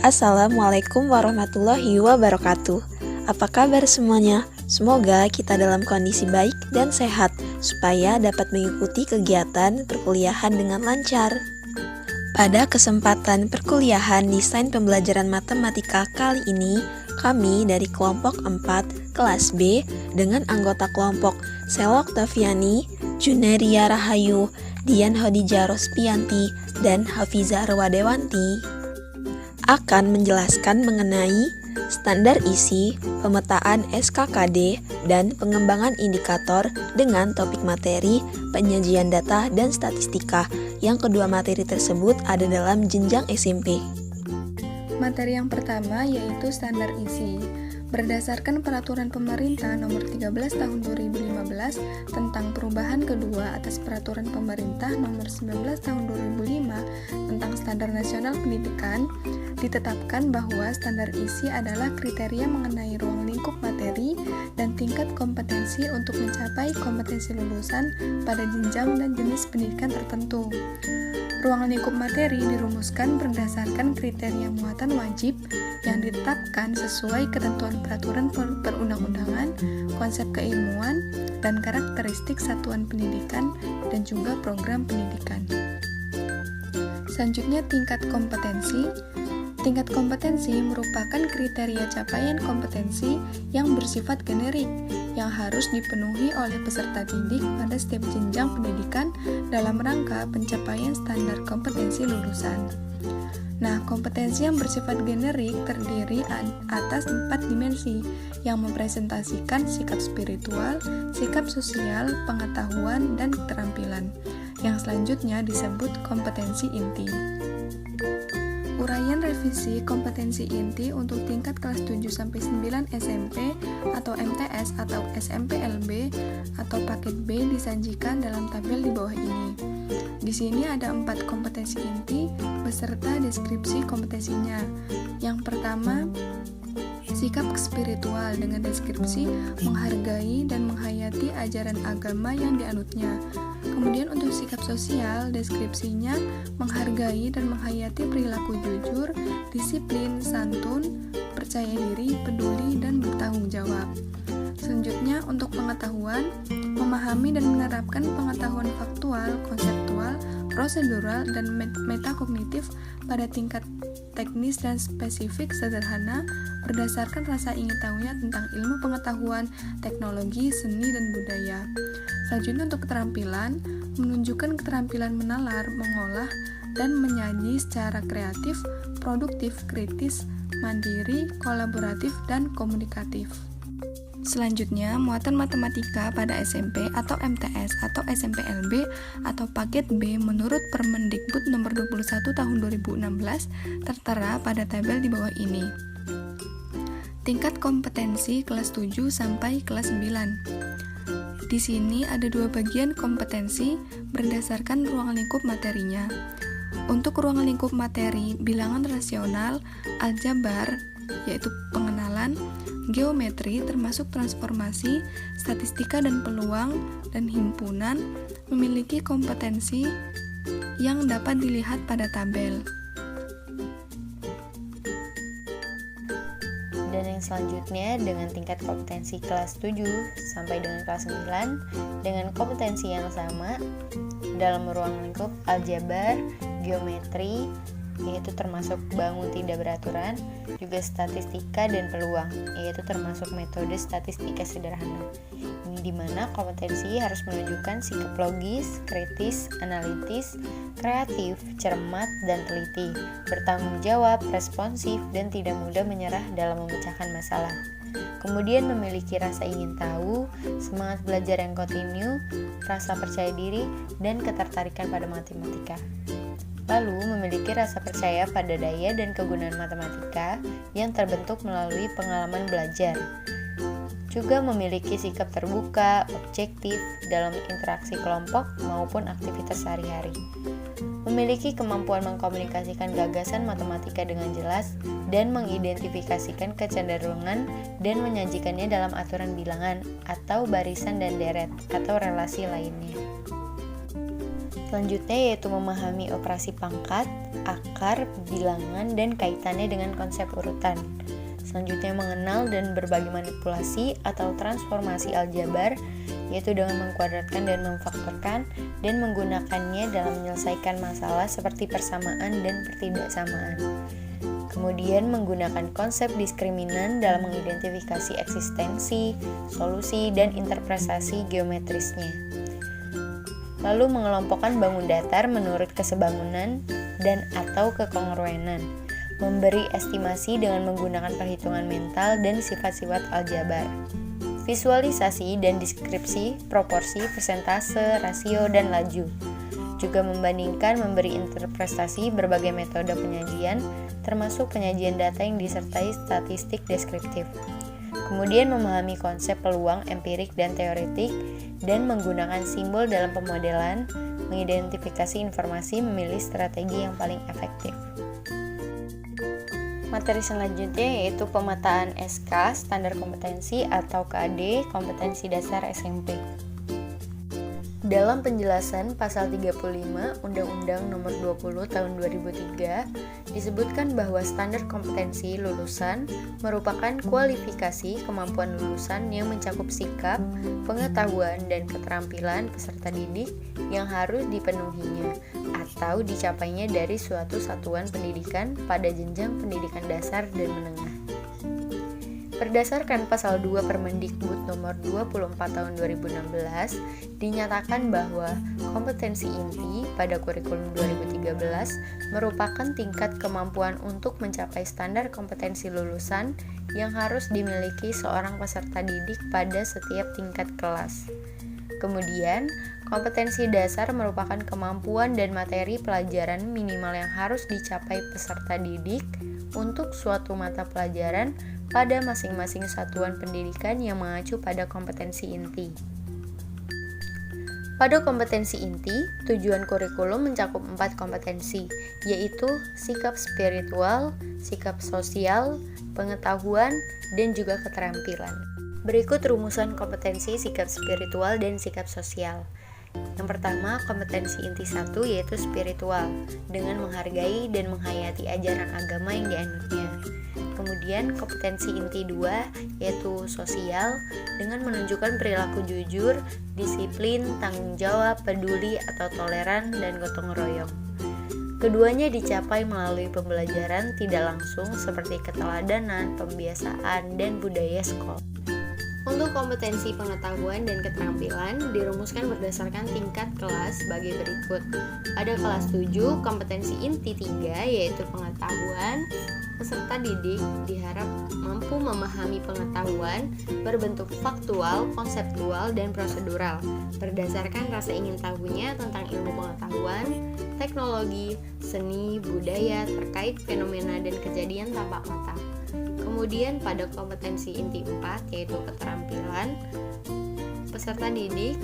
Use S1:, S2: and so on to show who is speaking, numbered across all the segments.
S1: Assalamualaikum warahmatullahi wabarakatuh. Apa kabar semuanya? Semoga kita dalam kondisi baik dan sehat supaya dapat mengikuti kegiatan perkuliahan dengan lancar. Pada kesempatan perkuliahan Desain Pembelajaran Matematika kali ini, kami dari kelompok 4 kelas B dengan anggota kelompok Sela Oktaviani, Juneria Rahayu, Dian Hodijah Rospianti, dan Hafizah Rwadewanti akan menjelaskan mengenai standar isi, pemetaan SKKD, dan pengembangan indikator dengan topik materi, penyajian data, dan statistika. Yang kedua materi tersebut ada dalam jenjang SMP.
S2: Materi yang pertama yaitu standar isi. Berdasarkan Peraturan Pemerintah Nomor 13 Tahun 2015 tentang perubahan kedua atas Peraturan Pemerintah Nomor 19 Tahun 2005 tentang Standar Nasional Pendidikan, ditetapkan bahwa standar isi adalah kriteria mengenai ruang lingkup materi dan tingkat kompetensi untuk mencapai kompetensi lulusan pada jenjang dan jenis pendidikan tertentu. Ruang lingkup materi dirumuskan berdasarkan kriteria muatan wajib yang ditetapkan sesuai ketentuan peraturan perundang-undangan, konsep keilmuan, dan karakteristik satuan pendidikan dan juga program pendidikan. Selanjutnya, tingkat kompetensi. Tingkat kompetensi merupakan kriteria capaian kompetensi yang bersifat generik yang harus dipenuhi oleh peserta didik pada setiap jenjang pendidikan dalam rangka pencapaian standar kompetensi lulusan. Nah, kompetensi yang bersifat generik terdiri atas 4 dimensi yang mempresentasikan sikap spiritual, sikap sosial, pengetahuan, dan keterampilan. Yang selanjutnya disebut kompetensi inti. Uraian revisi kompetensi inti untuk tingkat kelas 7-9 SMP atau MTS atau SMPLB atau paket B disajikan dalam tabel di bawah ini. Di sini ada 4 kompetensi inti beserta deskripsi kompetensinya. Yang pertama, sikap spiritual dengan deskripsi menghargai dan menghayati ajaran agama yang dianutnya. Kemudian untuk sikap sosial, deskripsinya menghargai dan menghayati perilaku jujur, disiplin, santun, percaya diri, peduli, dan bertanggung jawab. Selanjutnya untuk pengetahuan, memahami dan menerapkan pengetahuan faktual, konseptual, prosedural, dan metakognitif pada tingkat teknis dan spesifik sederhana berdasarkan rasa ingin tahunya tentang ilmu pengetahuan, teknologi, seni, dan budaya. Selanjutnya untuk keterampilan, menunjukkan keterampilan menalar, mengolah, dan menyaji secara kreatif, produktif, kritis, mandiri, kolaboratif, dan komunikatif. Selanjutnya, muatan matematika pada SMP atau MTS atau SMPLB atau paket B menurut Permendikbud nomor 21 tahun 2016 tertera pada tabel di bawah ini. Tingkat kompetensi kelas 7 sampai kelas 9. Di sini ada 2 bagian kompetensi berdasarkan ruang lingkup materinya. Untuk ruang lingkup materi, bilangan rasional, aljabar, yaitu pengenalan, geometri termasuk transformasi, statistika dan peluang, dan himpunan memiliki kompetensi yang dapat dilihat pada tabel.
S3: Dan yang selanjutnya dengan tingkat kompetensi kelas 7 sampai dengan kelas 9 dengan kompetensi yang sama dalam ruang lingkup aljabar, geometri, yaitu termasuk bangun tidak beraturan, juga statistika dan peluang, yaitu termasuk metode statistika sederhana. Ini dimana kompetensi harus menunjukkan sikap logis, kritis, analitis, kreatif, cermat, dan teliti, bertanggung jawab, responsif, dan tidak mudah menyerah dalam memecahkan masalah. Kemudian memiliki rasa ingin tahu, semangat belajar yang kontinu, rasa percaya diri, dan ketertarikan pada matematika. Lalu memiliki rasa percaya pada daya dan kegunaan matematika yang terbentuk melalui pengalaman belajar. Juga memiliki sikap terbuka, objektif dalam interaksi kelompok maupun aktivitas sehari-hari. Memiliki kemampuan mengkomunikasikan gagasan matematika dengan jelas dan mengidentifikasikan kecenderungan dan menyajikannya dalam aturan bilangan atau barisan dan deret atau relasi lainnya. Selanjutnya yaitu memahami operasi pangkat, akar, bilangan, dan kaitannya dengan konsep urutan. Selanjutnya mengenal dan berbagi manipulasi atau transformasi aljabar, yaitu dengan mengkuadratkan dan memfaktorkan dan menggunakannya dalam menyelesaikan masalah seperti persamaan dan pertidaksamaan. Kemudian menggunakan konsep diskriminan dalam mengidentifikasi eksistensi, solusi, dan interpretasi geometrisnya. Lalu mengelompokkan bangun datar menurut kesebangunan dan atau kekongruenan. Memberi estimasi dengan menggunakan perhitungan mental dan sifat-sifat aljabar. Visualisasi dan deskripsi, proporsi, persentase, rasio, dan laju. Juga membandingkan memberi interpretasi berbagai metode penyajian, termasuk penyajian data yang disertai statistik deskriptif. Kemudian memahami konsep peluang empirik dan teoretik, dan menggunakan simbol dalam pemodelan, mengidentifikasi informasi, memilih strategi yang paling efektif. Materi selanjutnya yaitu pemetaan SK, standar kompetensi atau KAD, kompetensi dasar SMP. Dalam penjelasan pasal 35 Undang-Undang Nomor 20 Tahun 2003 disebutkan bahwa standar kompetensi lulusan merupakan kualifikasi kemampuan lulusan yang mencakup sikap, pengetahuan, dan keterampilan peserta didik yang harus dipenuhinya atau dicapainya dari suatu satuan pendidikan pada jenjang pendidikan dasar dan menengah. Berdasarkan pasal 2 Permendikbud nomor 24 tahun 2016, dinyatakan bahwa kompetensi inti pada kurikulum 2013 merupakan tingkat kemampuan untuk mencapai standar kompetensi lulusan yang harus dimiliki seorang peserta didik pada setiap tingkat kelas. Kemudian, kompetensi dasar merupakan kemampuan dan materi pelajaran minimal yang harus dicapai peserta didik untuk suatu mata pelajaran pada masing-masing satuan pendidikan yang mengacu pada kompetensi inti. Pada kompetensi inti, tujuan kurikulum mencakup 4 kompetensi, yaitu sikap spiritual, sikap sosial, pengetahuan, dan juga keterampilan. Berikut rumusan kompetensi sikap spiritual dan sikap sosial. Yang pertama, kompetensi inti 1 yaitu spiritual, dengan menghargai dan menghayati ajaran agama yang dianutnya. Kemudian kompetensi inti 2 yaitu sosial, dengan menunjukkan perilaku jujur, disiplin, tanggung jawab, peduli atau toleran, dan gotong royong. Keduanya dicapai melalui pembelajaran tidak langsung seperti keteladanan, pembiasaan, dan budaya sekolah. Untuk kompetensi pengetahuan dan keterampilan dirumuskan berdasarkan tingkat kelas sebagai berikut. Pada kelas 7, kompetensi inti 3 yaitu pengetahuan. Peserta didik diharap mampu memahami pengetahuan berbentuk faktual, konseptual, dan prosedural berdasarkan rasa ingin tahunya tentang ilmu pengetahuan, teknologi, seni, budaya terkait fenomena dan kejadian tampak mata. Kemudian pada kompetensi inti 4 yaitu keterampilan, peserta didik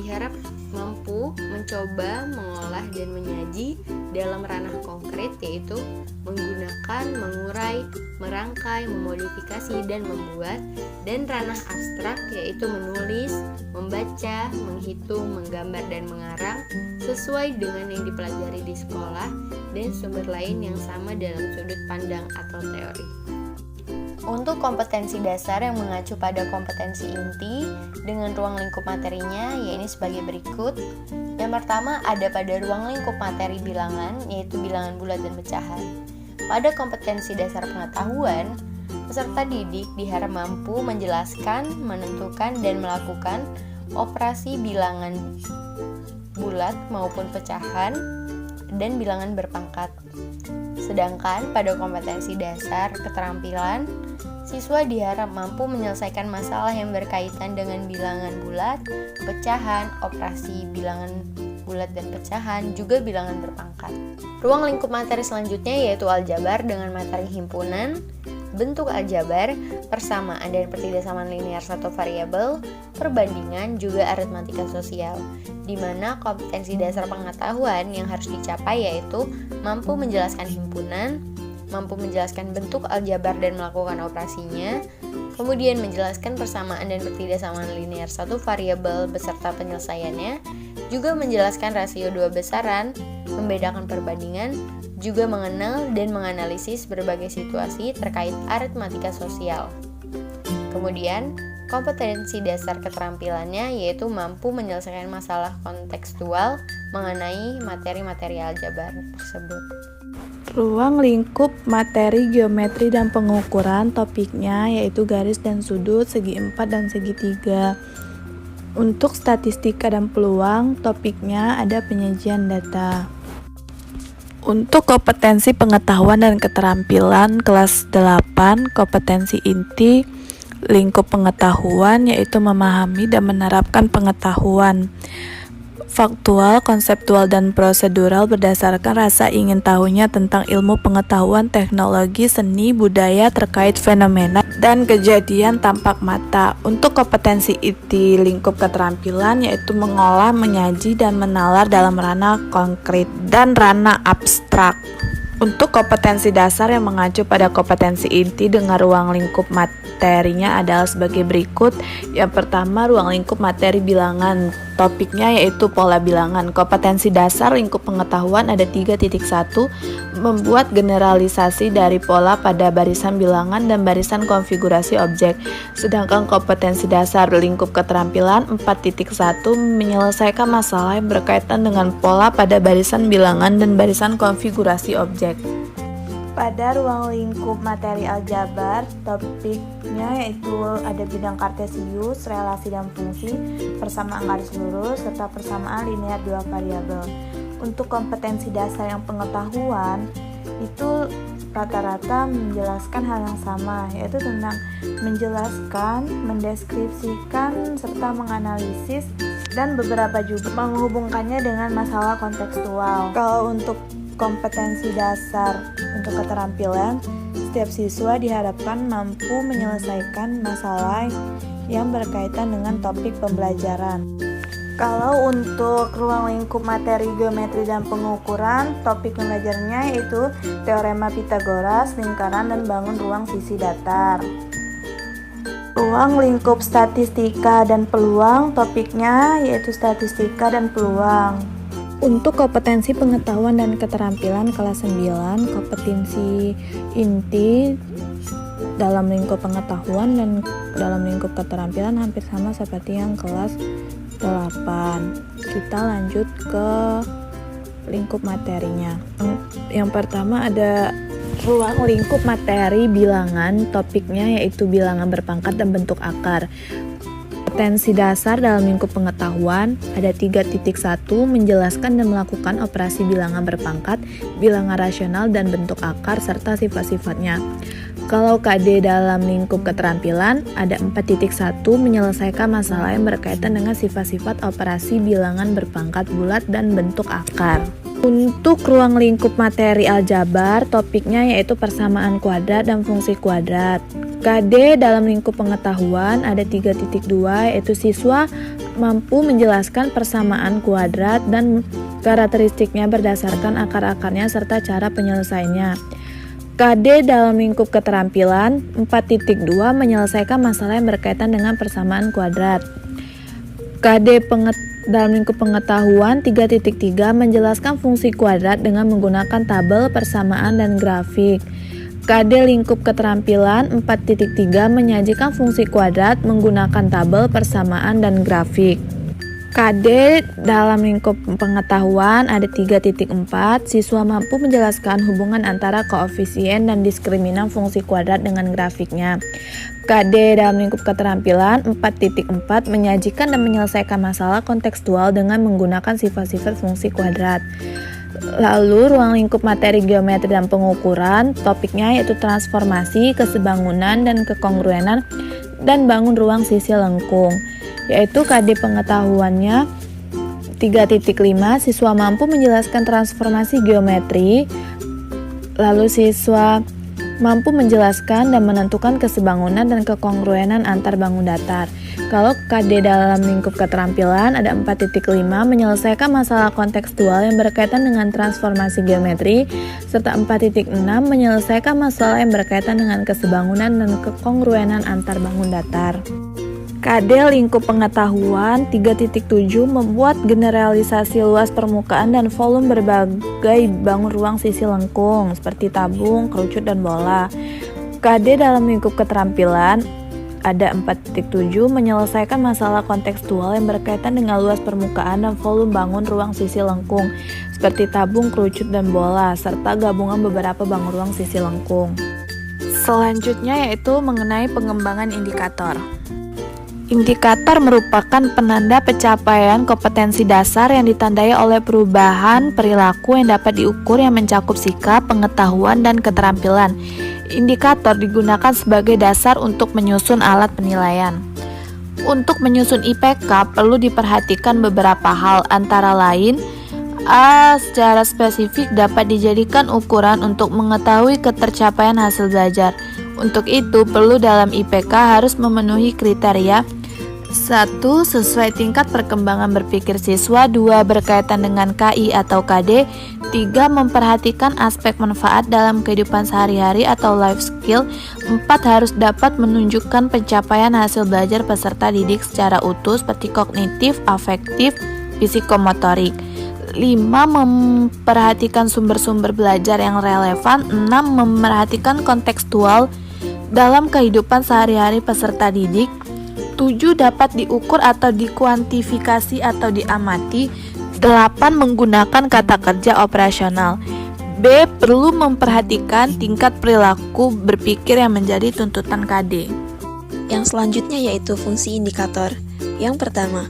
S3: diharap mampu mencoba, mengolah, dan menyaji dalam ranah konkret yaitu menggunakan, mengurai, merangkai, memodifikasi, dan membuat, dan ranah abstrak yaitu menulis, membaca, menghitung, menggambar, dan mengarang sesuai dengan yang dipelajari di sekolah dan sumber lain yang sama dalam sudut pandang atau teori. Untuk kompetensi dasar yang mengacu pada kompetensi inti dengan ruang lingkup materinya yaitu sebagai berikut. Yang pertama ada pada ruang lingkup materi bilangan yaitu bilangan bulat dan pecahan. Pada kompetensi dasar pengetahuan, peserta didik diharap mampu menjelaskan, menentukan, dan melakukan operasi bilangan bulat maupun pecahan dan bilangan berpangkat. Sedangkan pada kompetensi dasar keterampilan, siswa diharap mampu menyelesaikan masalah yang berkaitan dengan bilangan bulat, pecahan, operasi bilangan bulat dan pecahan, juga bilangan berpangkat. Ruang lingkup materi selanjutnya yaitu aljabar dengan materi himpunan, bentuk aljabar, persamaan dan pertidaksamaan linear satu variabel, perbandingan, juga aritmatika sosial, di mana kompetensi dasar pengetahuan yang harus dicapai yaitu mampu menjelaskan himpunan, mampu menjelaskan bentuk aljabar dan melakukan operasinya, kemudian menjelaskan persamaan dan pertidaksamaan linear satu variabel beserta penyelesaiannya, juga menjelaskan rasio dua besaran, membedakan perbandingan, juga mengenal dan menganalisis berbagai situasi terkait aritmatika sosial. Kemudian, kompetensi dasar keterampilannya yaitu mampu menyelesaikan masalah kontekstual mengenai materi-materi aljabar tersebut.
S4: Ruang lingkup materi geometri dan pengukuran, topiknya yaitu garis dan sudut, segi 4 dan segi 3. Untuk statistika dan peluang, topiknya ada penyajian data. Untuk kompetensi pengetahuan dan keterampilan kelas 8, kompetensi inti lingkup pengetahuan yaitu memahami dan menerapkan pengetahuan faktual, konseptual, dan prosedural berdasarkan rasa ingin tahunya tentang ilmu pengetahuan, teknologi, seni, budaya terkait fenomena dan kejadian tampak mata. Untuk kompetensi inti lingkup keterampilan yaitu mengolah, menyaji, dan menalar dalam ranah konkret dan ranah abstrak. Untuk kompetensi dasar yang mengacu pada kompetensi inti dengan ruang lingkup materinya adalah sebagai berikut. Yang pertama, ruang lingkup materi bilangan. Topiknya yaitu pola bilangan. Kompetensi dasar lingkup pengetahuan ada 3.1, membuat generalisasi dari pola pada barisan bilangan dan barisan konfigurasi objek. Sedangkan kompetensi dasar lingkup keterampilan 4.1, menyelesaikan masalah yang berkaitan dengan pola pada barisan bilangan dan barisan konfigurasi objek. Pada ruang lingkup materi aljabar, topiknya yaitu ada bidang kartesius, relasi dan fungsi, persamaan garis lurus, serta persamaan linear dua variabel. Untuk kompetensi dasar yang pengetahuan, itu rata-rata menjelaskan hal yang sama, yaitu tentang menjelaskan, mendeskripsikan, serta menganalisis, dan beberapa juga menghubungkannya dengan masalah kontekstual. Kalau untuk kompetensi dasar untuk keterampilan, setiap siswa diharapkan mampu menyelesaikan masalah yang berkaitan dengan topik pembelajaran. Kalau untuk ruang lingkup materi geometri dan pengukuran, topik pembelajarannya yaitu teorema Pythagoras, lingkaran, dan bangun ruang sisi datar. Ruang lingkup statistika dan peluang, topiknya yaitu statistika dan peluang. Untuk kompetensi pengetahuan dan keterampilan kelas 9, kompetensi inti dalam lingkup pengetahuan dan dalam lingkup keterampilan hampir sama seperti yang kelas 8. Kita lanjut ke lingkup materinya. Yang pertama ada ruang lingkup materi bilangan, topiknya yaitu bilangan berpangkat dan bentuk akar. Kompetensi dasar dalam lingkup pengetahuan ada 3.1, menjelaskan dan melakukan operasi bilangan berpangkat, bilangan rasional, dan bentuk akar serta sifat-sifatnya. Kalau KD dalam lingkup keterampilan ada 4.1, menyelesaikan masalah yang berkaitan dengan sifat-sifat operasi bilangan berpangkat bulat dan bentuk akar. Untuk ruang lingkup materi aljabar, topiknya yaitu persamaan kuadrat dan fungsi kuadrat. KD dalam lingkup pengetahuan ada 3.2, yaitu siswa mampu menjelaskan persamaan kuadrat dan karakteristiknya berdasarkan akar-akarnya serta cara penyelesaiannya. KD dalam lingkup keterampilan 4.2, menyelesaikan masalah yang berkaitan dengan persamaan kuadrat. KD dalam lingkup pengetahuan 3.3, menjelaskan fungsi kuadrat dengan menggunakan tabel, persamaan, dan grafik. KD lingkup keterampilan 4.3, menyajikan fungsi kuadrat menggunakan tabel, persamaan, dan grafik. KD dalam lingkup pengetahuan ada 3.4, siswa mampu menjelaskan hubungan antara koefisien dan diskriminan fungsi kuadrat dengan grafiknya. KD dalam lingkup keterampilan 4.4, menyajikan dan menyelesaikan masalah kontekstual dengan menggunakan sifat-sifat fungsi kuadrat. Lalu ruang lingkup materi geometri dan pengukuran, topiknya yaitu transformasi, kesebangunan, dan kekongruenan, dan bangun ruang sisi lengkung. Yaitu KD pengetahuannya 3.5, siswa mampu menjelaskan transformasi geometri. Lalu siswa mampu menjelaskan dan menentukan kesebangunan dan kekongruenan antar bangun datar. Kalau KD dalam lingkup keterampilan ada 4.5, menyelesaikan masalah kontekstual yang berkaitan dengan transformasi geometri, serta 4.6, menyelesaikan masalah yang berkaitan dengan kesebangunan dan kekongruenan antar bangun datar. KD lingkup pengetahuan 3.7 membuat generalisasi luas permukaan dan volume berbagai bangun ruang sisi lengkung seperti tabung, kerucut, dan bola. KD dalam lingkup keterampilan ada 4.7 menyelesaikan masalah kontekstual yang berkaitan dengan luas permukaan dan volume bangun ruang sisi lengkung seperti tabung, kerucut, dan bola serta gabungan beberapa bangun ruang sisi lengkung. Selanjutnya yaitu mengenai pengembangan indikator. Indikator merupakan penanda pencapaian kompetensi dasar yang ditandai oleh perubahan perilaku yang dapat diukur yang mencakup sikap, pengetahuan, dan keterampilan. Indikator digunakan sebagai dasar untuk menyusun alat penilaian. Untuk menyusun IPK perlu diperhatikan beberapa hal, antara lain A. Secara spesifik dapat dijadikan ukuran untuk mengetahui ketercapaian hasil belajar. Untuk itu, perlu dalam IPK harus memenuhi kriteria 1. Sesuai tingkat perkembangan berpikir siswa. 2. Berkaitan dengan KI atau KD. 3. Memperhatikan aspek manfaat dalam kehidupan sehari-hari atau life skill. 4. Harus dapat menunjukkan pencapaian hasil belajar peserta didik secara utuh seperti kognitif, afektif, psikomotorik. 5. Memperhatikan sumber-sumber belajar yang relevan. 6. Memerhatikan kontekstual dalam kehidupan sehari-hari peserta didik. 7. Dapat diukur atau dikuantifikasi atau diamati. 8. Menggunakan kata kerja operasional. B. Perlu memperhatikan tingkat perilaku berpikir yang menjadi tuntutan KD.
S1: Yang selanjutnya yaitu fungsi indikator. Yang pertama,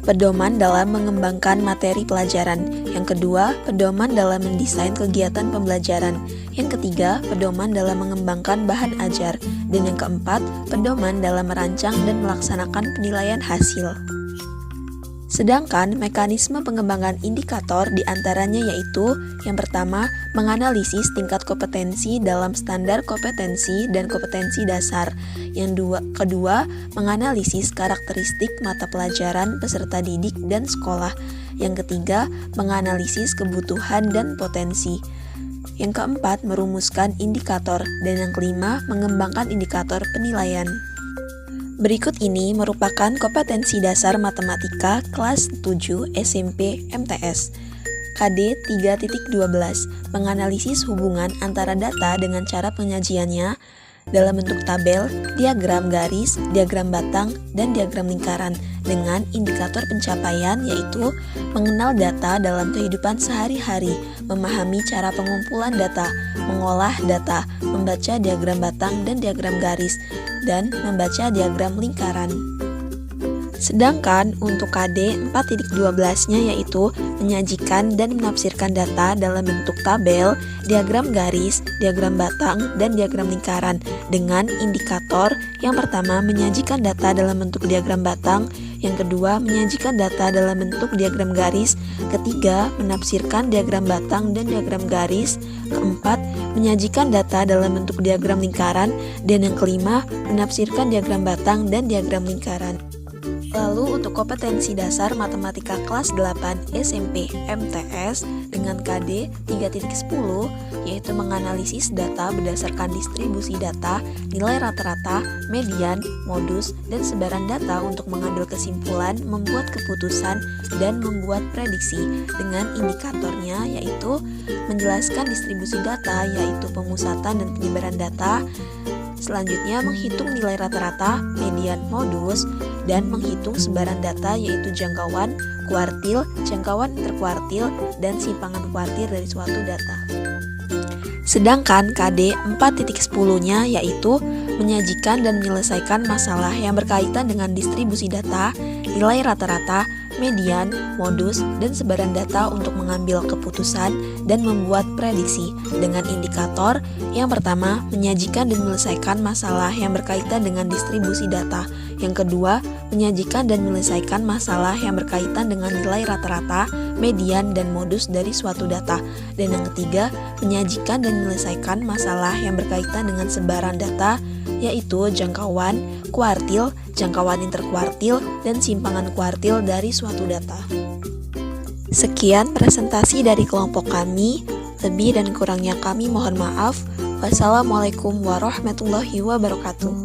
S1: pedoman dalam mengembangkan materi pelajaran. Yang kedua, pedoman dalam mendesain kegiatan pembelajaran. Yang ketiga, pedoman dalam mengembangkan bahan ajar. Dan yang keempat, pedoman dalam merancang dan melaksanakan penilaian hasil. Sedangkan mekanisme pengembangan indikator diantaranya yaitu yang pertama, menganalisis tingkat kompetensi dalam standar kompetensi dan kompetensi dasar. Yang kedua, menganalisis karakteristik mata pelajaran peserta didik dan sekolah. Yang ketiga, menganalisis kebutuhan dan potensi. Yang keempat, merumuskan indikator. Dan yang kelima, mengembangkan indikator penilaian. Berikut ini merupakan kompetensi dasar matematika kelas 7 SMP MTS. KD 3.12, menganalisis hubungan antara data dengan cara penyajiannya dalam bentuk tabel, diagram garis, diagram batang, dan diagram lingkaran dengan indikator pencapaian yaitu mengenal data dalam kehidupan sehari-hari, memahami cara pengumpulan data, mengolah data, membaca diagram batang dan diagram garis, dan membaca diagram lingkaran. Sedangkan untuk KD 4.12-nya yaitu menyajikan dan menafsirkan data dalam bentuk tabel, diagram garis, diagram batang, dan diagram lingkaran dengan indikator yang pertama menyajikan data dalam bentuk diagram batang, yang kedua menyajikan data dalam bentuk diagram garis, ketiga menafsirkan diagram batang dan diagram garis, keempat menyajikan data dalam bentuk diagram lingkaran, dan yang kelima menafsirkan diagram batang dan diagram lingkaran. Lalu untuk kompetensi dasar matematika kelas 8 SMP MTS dengan KD 3.10 yaitu menganalisis data berdasarkan distribusi data, nilai rata-rata, median, modus, dan sebaran data untuk mengambil kesimpulan, membuat keputusan, dan membuat prediksi dengan indikatornya yaitu menjelaskan distribusi data yaitu pemusatan dan penyebaran data. Selanjutnya menghitung nilai rata-rata, median, modus, dan menghitung sebaran data yaitu jangkauan, kuartil, jangkauan interkuartil, dan simpangan kuartil dari suatu data. Sedangkan KD 4.10-nya yaitu menyajikan dan menyelesaikan masalah yang berkaitan dengan distribusi data, nilai rata-rata, median, modus, dan sebaran data untuk mengambil keputusan dan membuat prediksi dengan indikator yang pertama menyajikan dan menyelesaikan masalah yang berkaitan dengan distribusi data, yang kedua menyajikan dan menyelesaikan masalah yang berkaitan dengan nilai rata-rata, median, dan modus dari suatu data, dan yang ketiga menyajikan dan menyelesaikan masalah yang berkaitan dengan sebaran data yaitu jangkauan, kuartil, jangkauan interkuartil, dan simpangan kuartil dari suatu data. Sekian presentasi dari kelompok kami, lebih dan kurangnya kami mohon maaf. Wassalamualaikum warahmatullahi wabarakatuh.